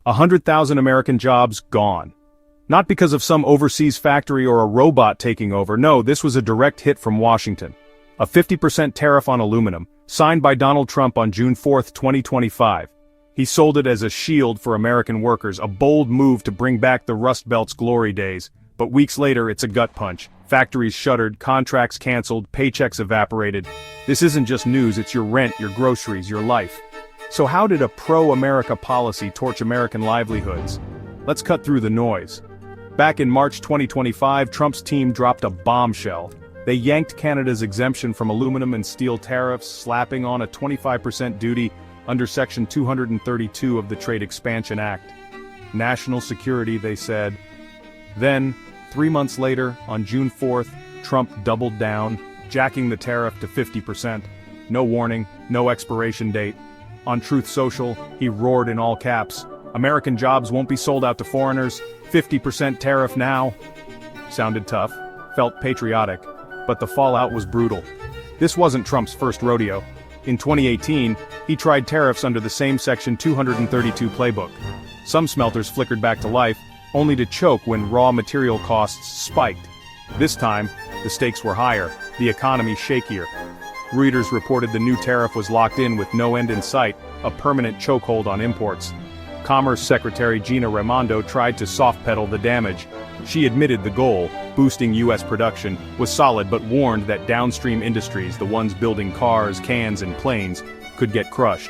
100,000 American jobs gone. Not because of some overseas factory or a robot taking over, no, this was a direct hit from Washington. A 50% tariff on aluminum, signed by Donald Trump on June 4, 2025. He sold it as a shield for American workers, a bold move to bring back the Rust Belt's glory days. But weeks later, it's a gut punch. Factories shuttered, contracts canceled, paychecks evaporated. This isn't just news, it's your rent, your groceries, your life. So how did a pro-America policy torch American livelihoods? Let's cut through the noise. Back in March 2025, Trump's team dropped a bombshell. They yanked Canada's exemption from aluminum and steel tariffs, slapping on a 25% duty under Section 232 of the Trade Expansion Act. National security, they said. Then, 3 months later, on June 4th, Trump doubled down, jacking the tariff to 50%. No warning, no expiration date. On Truth Social, he roared in all caps, "American jobs won't be sold out to foreigners, 50% tariff now." Sounded tough, felt patriotic, but the fallout was brutal. This wasn't Trump's first rodeo. In 2018, he tried tariffs under the same Section 232 playbook. Some smelters flickered back to life, only to choke when raw material costs spiked. This time, the stakes were higher, the economy shakier. Reuters reported the new tariff was locked in with no end in sight, a permanent chokehold on imports. Commerce Secretary Gina Raimondo tried to soft-pedal the damage. She admitted the goal, boosting U.S. production, was solid but warned that downstream industries, the ones building cars, cans, and planes, could get crushed.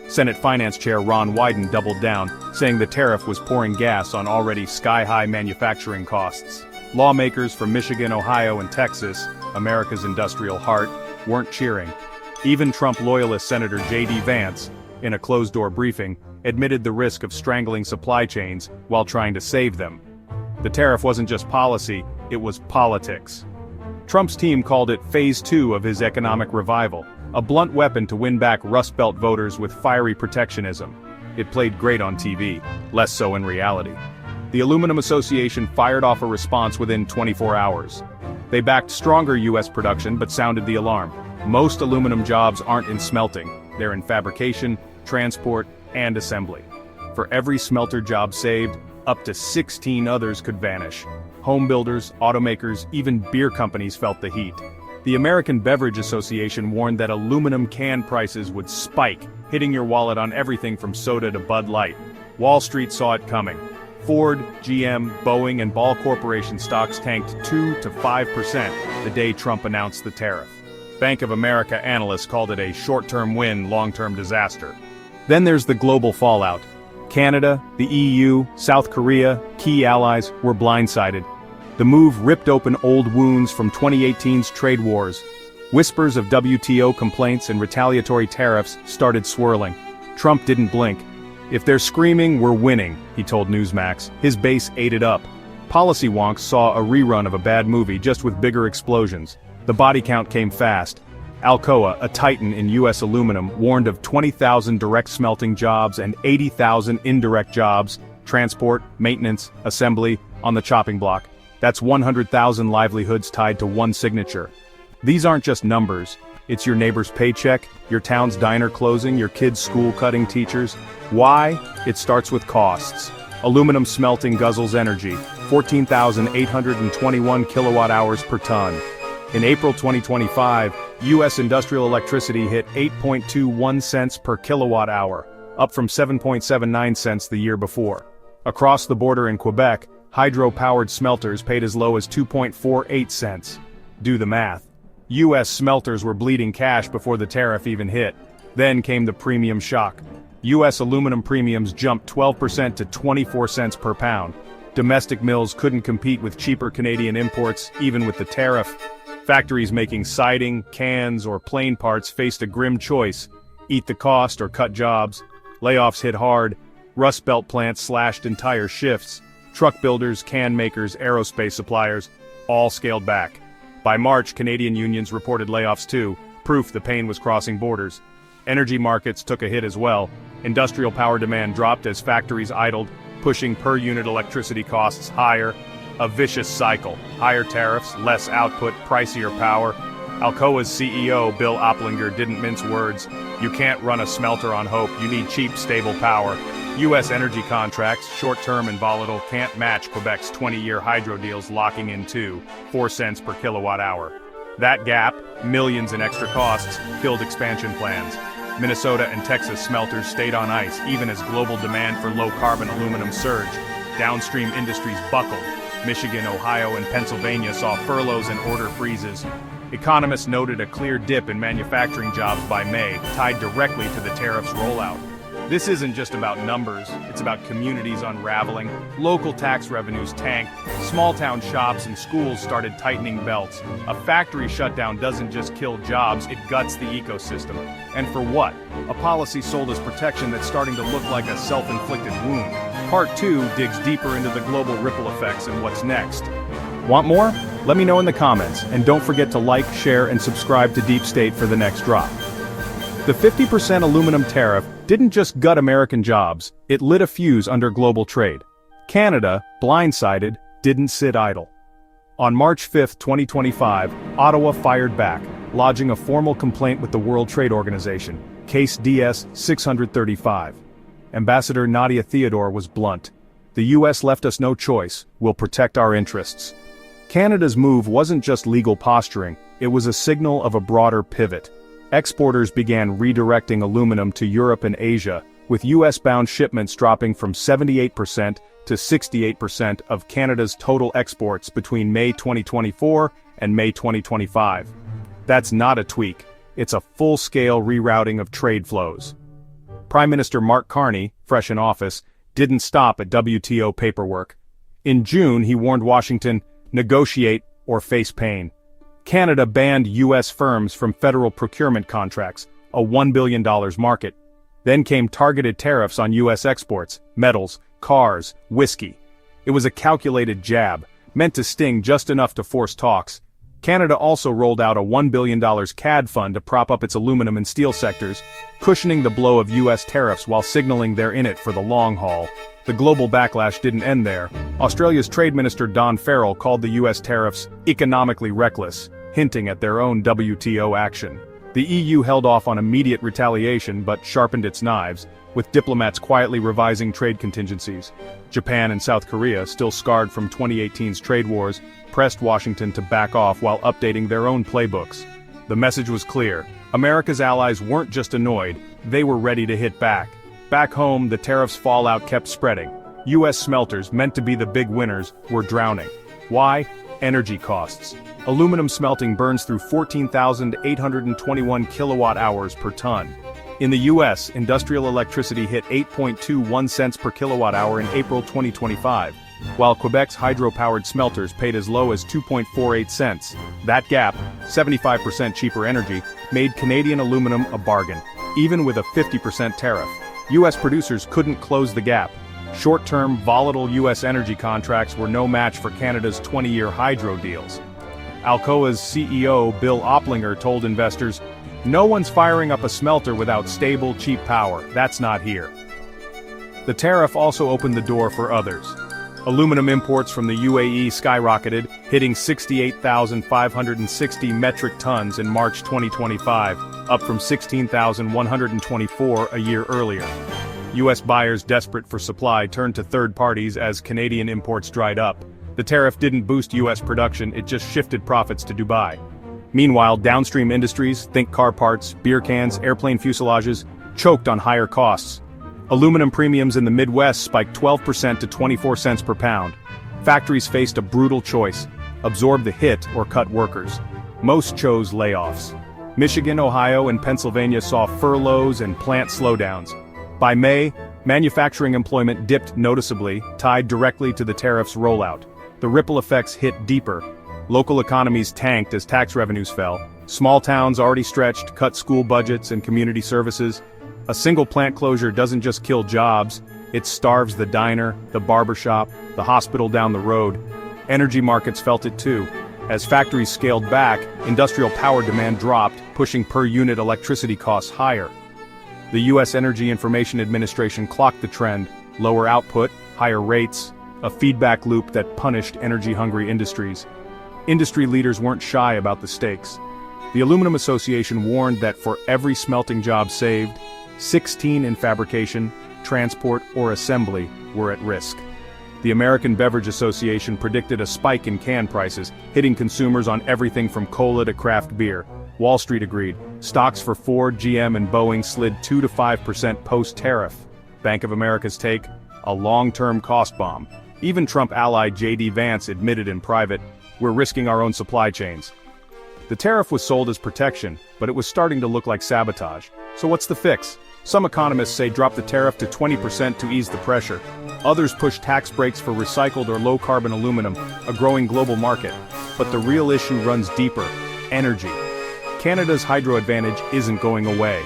Senate Finance Chair Ron Wyden doubled down, saying the tariff was pouring gas on already sky-high manufacturing costs. Lawmakers from Michigan, Ohio, and Texas, America's industrial heart, weren't cheering. Even Trump loyalist Senator J.D. Vance, in a closed-door briefing, admitted the risk of strangling supply chains while trying to save them. The tariff wasn't just policy, it was politics. Trump's team called it Phase 2 of his economic revival, a blunt weapon to win back Rust Belt voters with fiery protectionism. It played great on TV, less so in reality. The Aluminum Association fired off a response within 24 hours. They backed stronger U.S. production but sounded the alarm. Most aluminum jobs aren't in smelting, they're in fabrication, transport, and assembly. For every smelter job saved, up to 16 others could vanish. Home builders, automakers, even beer companies felt the heat. The American Beverage Association warned that aluminum can prices would spike, hitting your wallet on everything from soda to Bud Light. Wall Street saw it coming. Ford, GM, Boeing, and Ball Corporation stocks tanked 2 to 5% the day Trump announced the tariff. Bank of America analysts called it a short-term win, long-term disaster. Then there's the global fallout. Canada, the EU, South Korea, key allies, were blindsided. The move ripped open old wounds from 2018's trade wars. Whispers of WTO complaints and retaliatory tariffs started swirling. Trump didn't blink. "If they're screaming, we're winning," he told Newsmax. His base ate it up. Policy wonks saw a rerun of a bad movie, just with bigger explosions. The body count came fast. Alcoa, a titan in U.S. aluminum, warned of 20,000 direct smelting jobs and 80,000 indirect jobs, transport, maintenance, assembly, on the chopping block. That's 100,000 livelihoods tied to one signature. These aren't just numbers. It's your neighbor's paycheck, your town's diner closing, your kid's school cutting teachers. Why? It starts with costs. Aluminum smelting guzzles energy, 14,821 kilowatt-hours per ton. In April 2025, U.S. industrial electricity hit 8.21 cents per kilowatt-hour, up from 7.79 cents the year before. Across the border in Quebec, hydro-powered smelters paid as low as 2.48 cents. Do the math. U.S. smelters were bleeding cash before the tariff even hit. Then came the premium shock. U.S. aluminum premiums jumped 12% to 24 cents per pound. Domestic mills couldn't compete with cheaper Canadian imports, even with the tariff. Factories making siding, cans, or plane parts faced a grim choice: eat the cost or cut jobs. Layoffs hit hard. Rust Belt plants slashed entire shifts. Truck builders, can makers, aerospace suppliers, all scaled back. By March, Canadian unions reported layoffs too, proof the pain was crossing borders. Energy markets took a hit as well. Industrial power demand dropped as factories idled, pushing per-unit electricity costs higher. A vicious cycle. Higher tariffs, less output, pricier power. Alcoa's CEO, Bill Oplinger, didn't mince words. You can't run a smelter on hope, you need cheap, stable power. U.S. energy contracts, short-term and volatile, can't match Quebec's 20-year hydro deals locking in 4 cents per kilowatt hour. That gap, millions in extra costs, killed expansion plans. Minnesota and Texas smelters stayed on ice even as global demand for low-carbon aluminum surged. Downstream industries buckled. Michigan, Ohio, and Pennsylvania saw furloughs and order freezes. Economists noted a clear dip in manufacturing jobs by May, tied directly to the tariffs rollout. This isn't just about numbers, it's about communities unraveling. Local tax revenues tanked, small-town shops and schools started tightening belts. A factory shutdown doesn't just kill jobs, it guts the ecosystem. And for what? A policy sold as protection that's starting to look like a self-inflicted wound. Part 2 digs deeper into the global ripple effects and what's next. Want more? Let me know in the comments, and don't forget to like, share, and subscribe to Deep State for the next drop. The 50% aluminum tariff didn't just gut American jobs, it lit a fuse under global trade. Canada, blindsided, didn't sit idle. On March 5, 2025, Ottawa fired back, lodging a formal complaint with the World Trade Organization, case DS-635. Ambassador Nadia Theodore was blunt. The US left us no choice, we'll protect our interests. Canada's move wasn't just legal posturing, it was a signal of a broader pivot. Exporters began redirecting aluminum to Europe and Asia, with US-bound shipments dropping from 78% to 68% of Canada's total exports between May 2024 and May 2025. That's not a tweak, it's a full-scale rerouting of trade flows. Prime Minister Mark Carney, fresh in office, didn't stop at WTO paperwork. In June, he warned Washington, negotiate or face pain. Canada banned U.S. firms from federal procurement contracts, a $1 billion market. Then came targeted tariffs on U.S. exports, metals, cars, whiskey. It was a calculated jab, meant to sting just enough to force talks. Canada also rolled out a $1 billion CAD fund to prop up its aluminum and steel sectors, cushioning the blow of U.S. tariffs while signaling they're in it for the long haul. The global backlash didn't end there. Australia's Trade Minister Don Farrell called the U.S. tariffs economically reckless, hinting at their own WTO action. The EU held off on immediate retaliation but sharpened its knives, with diplomats quietly revising trade contingencies. Japan and South Korea, still scarred from 2018's trade wars, pressed Washington to back off while updating their own playbooks. The message was clear. America's allies weren't just annoyed, they were ready to hit back. Back home, the tariffs' fallout kept spreading. U.S. smelters, meant to be the big winners, were drowning. Why? Energy costs. Aluminum smelting burns through 14,821 kilowatt-hours per ton. In the U.S., industrial electricity hit 8.21 cents per kilowatt-hour in April 2025, while Quebec's hydro-powered smelters paid as low as 2.48 cents. That gap, 75% cheaper energy, made Canadian aluminum a bargain. Even with a 50% tariff, U.S. producers couldn't close the gap. Short-term, volatile U.S. energy contracts were no match for Canada's 20-year hydro deals. Alcoa's CEO, Bill Oplinger, told investors, "No one's firing up a smelter without stable, cheap power. That's not here." The tariff also opened the door for others. Aluminum imports from the UAE skyrocketed, hitting 68,560 metric tons in March 2025, up from 16,124 a year earlier. U.S. buyers desperate for supply turned to third parties as Canadian imports dried up. The tariff didn't boost U.S. production, it just shifted profits to Dubai. Meanwhile, downstream industries, think car parts, beer cans, airplane fuselages, choked on higher costs. Aluminum premiums in the Midwest spiked 12% to 24 cents per pound. Factories faced a brutal choice: absorb the hit or cut workers. Most chose layoffs. Michigan, Ohio, and Pennsylvania saw furloughs and plant slowdowns. By May, manufacturing employment dipped noticeably, tied directly to the tariffs' rollout. The ripple effects hit deeper. Local economies tanked as tax revenues fell. Small towns already stretched cut school budgets and community services. A single plant closure doesn't just kill jobs, it starves the diner, the barbershop, the hospital down the road. Energy markets felt it too. As factories scaled back, industrial power demand dropped, pushing per-unit electricity costs higher. The U.S. Energy Information Administration clocked the trend: lower output, higher rates, a feedback loop that punished energy-hungry industries. Industry leaders weren't shy about the stakes. The Aluminum Association warned that for every smelting job saved, 16 in fabrication, transport, or assembly were at risk. The American Beverage Association predicted a spike in can prices, hitting consumers on everything from cola to craft beer. Wall Street agreed. Stocks for Ford, GM, and Boeing slid 2 to 5% post-tariff. Bank of America's take? A long-term cost bomb. Even Trump ally J.D. Vance admitted in private, "We're risking our own supply chains." The tariff was sold as protection, but it was starting to look like sabotage. So what's the fix? Some economists say drop the tariff to 20% to ease the pressure. Others push tax breaks for recycled or low-carbon aluminum, a growing global market. But the real issue runs deeper: energy. Canada's hydro advantage isn't going away.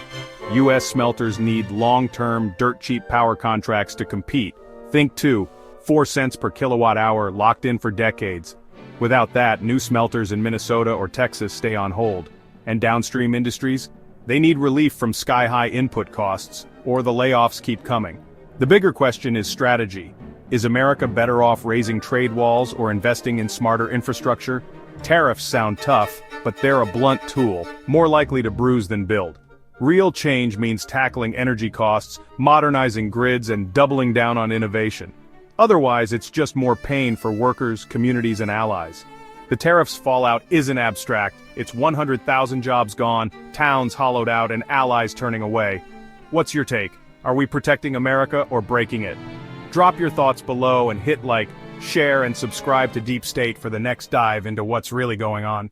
U.S. smelters need long-term, dirt-cheap power contracts to compete. Think too, 4 cents per kilowatt hour locked in for decades. Without that, new smelters in Minnesota or Texas stay on hold. And downstream industries? They need relief from sky-high input costs, or the layoffs keep coming. The bigger question is strategy. Is America better off raising trade walls or investing in smarter infrastructure? Tariffs sound tough, but they're a blunt tool, more likely to bruise than build. Real change means tackling energy costs, modernizing grids, and doubling down on innovation. Otherwise, it's just more pain for workers, communities, and allies. The tariffs fallout isn't abstract. It's 100,000 jobs gone, towns hollowed out, and allies turning away. What's your take? Are we protecting America or breaking it? Drop your thoughts below and hit like, share, and subscribe to Deep State for the next dive into what's really going on.